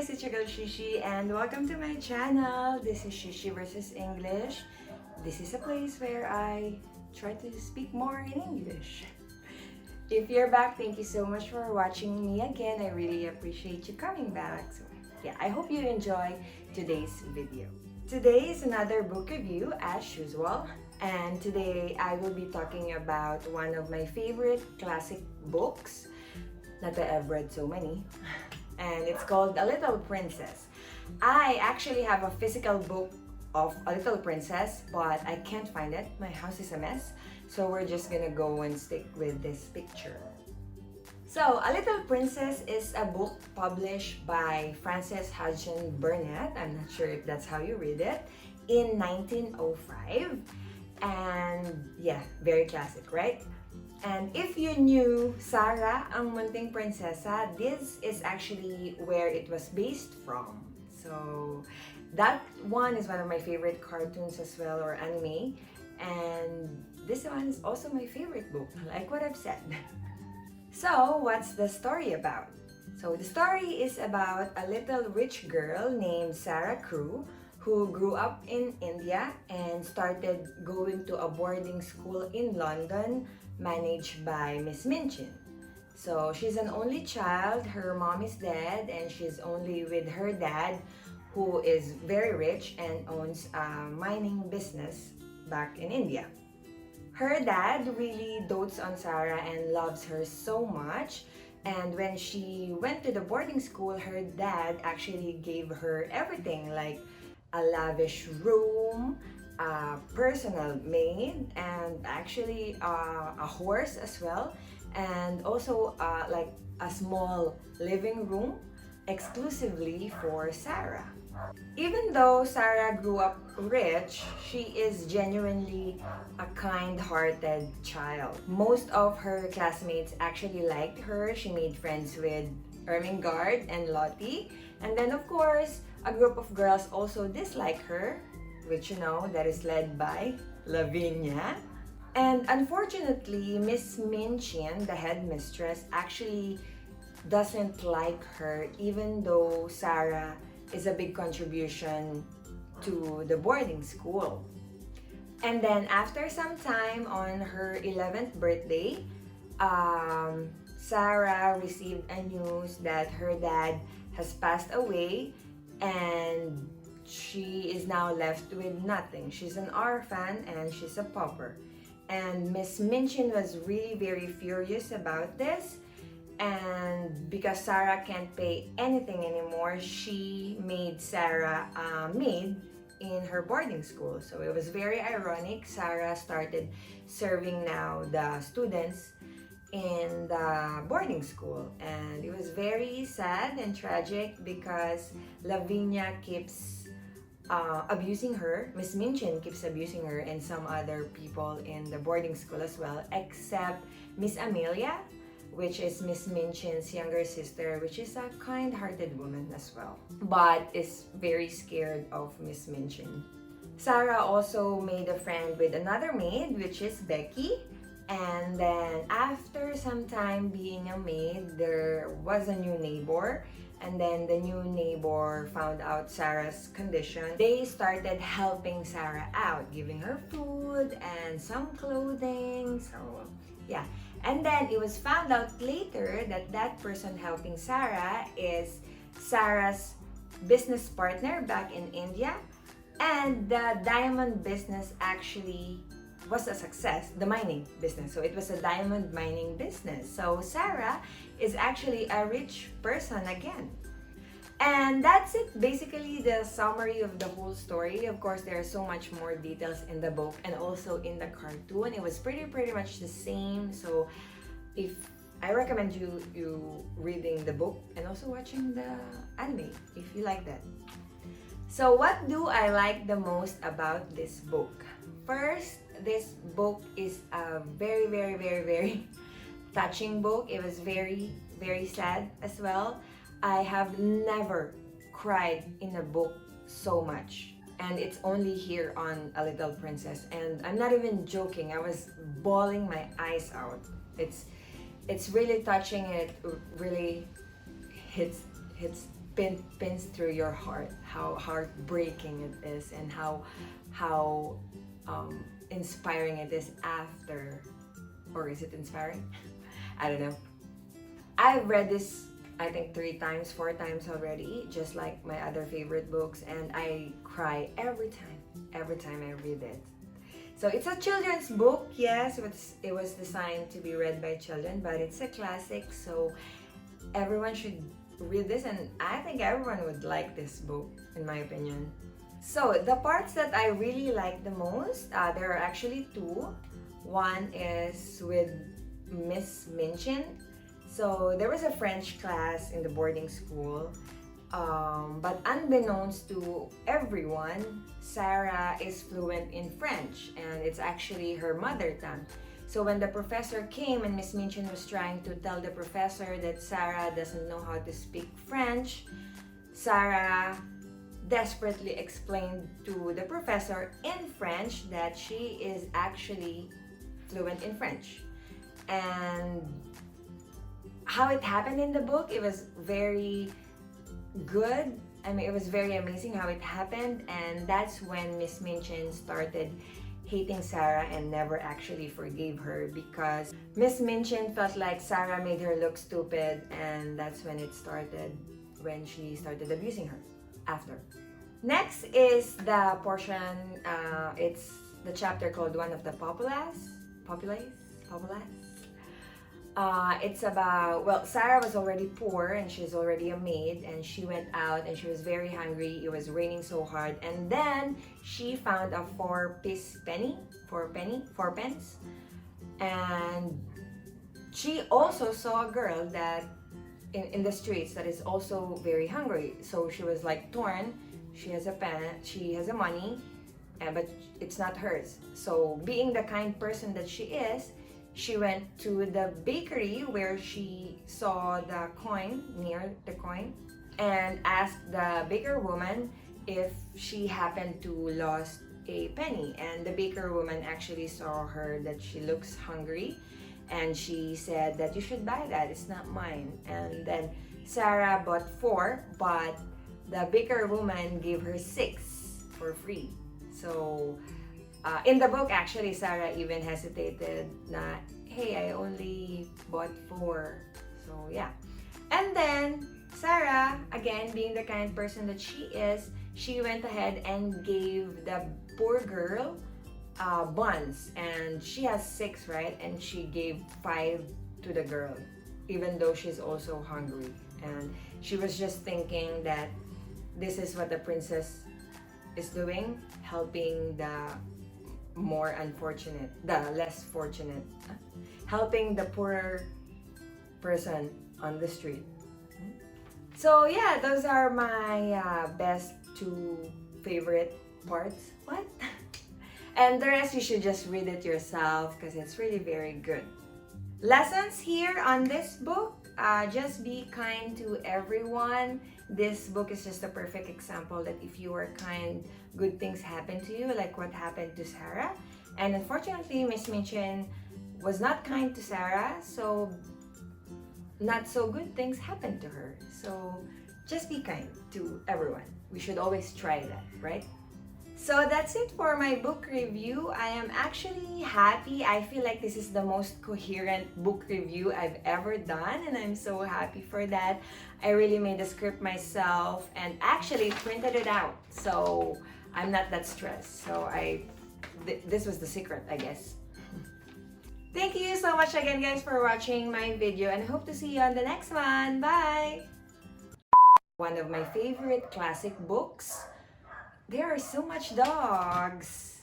guys, it's your girl Shishi and welcome to my channel. This is Shishi versus English. This is a place where I try to speak more in English. If you're back, thank you so much for watching me again. I really appreciate you coming back. So yeah, I hope you enjoy today's video. Today is another book review as usual. And today I will be talking about one of my favorite classic books. Not that I've read so many. And it's called A Little Princess. I actually have a physical book of A Little Princess, but I can't find it. My house is a mess. So we're just gonna go and stick with this picture. So, A Little Princess is a book published by Hodgson Burnett. I'm not sure if that's how you read it. In 1905. And yeah, very classic, right? And if you knew Sara, ang munting prinsesa, this is actually where it was based from. So that one is one of my favorite cartoons as well, or anime. And this one is also my favorite book, like what I've said. So what's the story about? So the story is about a little rich girl named Sara Crewe who grew up in India and started going to a boarding school in London managed by Miss Minchin. So she's an only child, her mom is dead, and she's only with her dad who is very rich and owns a mining business back in India. Her dad really dotes on Sara and loves her so much, and when she went to the boarding school, her dad actually gave her everything, like a lavish room, a personal maid, and actually a horse as well, and also like a small living room exclusively for Sara. Even though Sara grew up rich, she is genuinely a kind-hearted child. Most of her classmates actually liked her. She made friends with Ermengarde and Lottie, and then of course a group of girls also dislike her, which you know, that is led by Lavinia. And unfortunately, Miss Minchin, the headmistress, actually doesn't like her, even though Sara is a big contribution to the boarding school. And then after some time, on her 11th birthday, Sara received a news that her dad has passed away and she is now left with nothing. She's an orphan and she's a pauper. And Miss Minchin was really very furious about this. And because Sara can't pay anything anymore, she made Sara a maid in her boarding school. So it was very ironic. Sara started serving now the students in the boarding school, and it was very sad and tragic because Lavinia keeps abusing her. Miss Minchin keeps abusing her and some other people in the boarding school as well, except Miss Amelia, which is Miss Minchin's younger sister, which is a kind-hearted woman as well, but is very scared of Miss Minchin. Sara also made a friend with another maid, which is Becky. And then after some time being a maid, there was a new neighbor. And then the new neighbor found out Sara's condition. They started helping Sara out, giving her food and some clothing. So yeah. And then it was found out later that that person helping Sara is Sara's business partner back in India. And the diamond business actually was a success, the mining business. So it was a diamond mining business. So Sara is actually a rich person again. And that's it, basically the summary of the whole story. Of course, there are so much more details in the book and also in the cartoon. It was pretty much the same. So if I recommend you reading the book and also watching the anime if you like that. So what do I like the most about this book? First, this book is a very touching book. It was very sad as well. I have never cried in a book so much, and it's only here on A Little Princess, and I'm not even joking. I was bawling my eyes out. It's really touching, and it really hits pins through your heart, how heartbreaking it is, and how inspiring it is after. Or is it inspiring? I don't know. I've read this, I think 3 times, 4 times already, just like my other favorite books, and I cry every time I read it. So it's a children's book, yes, it was designed to be read by children, but it's a classic, so everyone should read this, and I think everyone would like this book, in my opinion. So the parts that I really like the most, there are actually 2. One is with Miss Minchin. So there was a French class in the boarding school, but unbeknownst to everyone, Sarah is fluent in French, and it's actually her mother tongue. So when the professor came and Miss Minchin was trying to tell the professor that Sarah doesn't know how to speak French, Sarah desperately explained to the professor in French that she is actually fluent in French. And how it happened in the book, it was very good. I mean, it was very amazing how it happened, and that's when Miss Minchin started hating Sarah and never actually forgave her, because Miss Minchin felt like Sarah made her look stupid, and that's when it started, when she started abusing her after. Next is the portion, it's the chapter called One of the Populace. It's about, well, Sarah was already poor and she's already a maid, and she went out and she was very hungry. It was raining so hard, and then she found a 4 pence, and she also saw a girl that in the streets that is also very hungry. So she was like torn. She has a pen, she has a money, but it's not hers. So being the kind person that she is, she went to the bakery where she saw the coin, near the coin, and asked the baker woman if she happened to lost a penny. And the baker woman actually saw her that she looks hungry, and she said that you should buy that, it's not mine. And then Sarah bought 4, but the baker woman gave her 6 for free. So in the book, actually, Sarah even hesitated na, hey, I only bought 4. So yeah. And then Sarah, again, being the kind person that she is, she went ahead and gave the poor girl buns. And she has 6, right? And she gave 5 to the girl, even though she's also hungry. And she was just thinking that this is what the princess is doing, helping the more unfortunate, the less fortunate, helping the poorer person on the street. So yeah, those are my best 2 favorite parts. What? And the rest you should just read it yourself, because it's really very good. Lessons here on this book, just be kind to everyone. This book is just a perfect example that if you are kind, good things happen to you, like what happened to Sarah. And unfortunately, Miss Minchin was not kind to Sarah, so not so good things happened to her. So just be kind to everyone. We should always try that, right? So that's it for my book review. I am actually happy. I feel like this is the most coherent book review I've ever done, and I'm so happy for that. I really made the script myself and actually printed it out, so I'm not that stressed. So this was the secret, I guess. Thank you so much again, guys, for watching my video, and I hope to see you on the next one. Bye! One of my favorite classic books. There are so much dogs.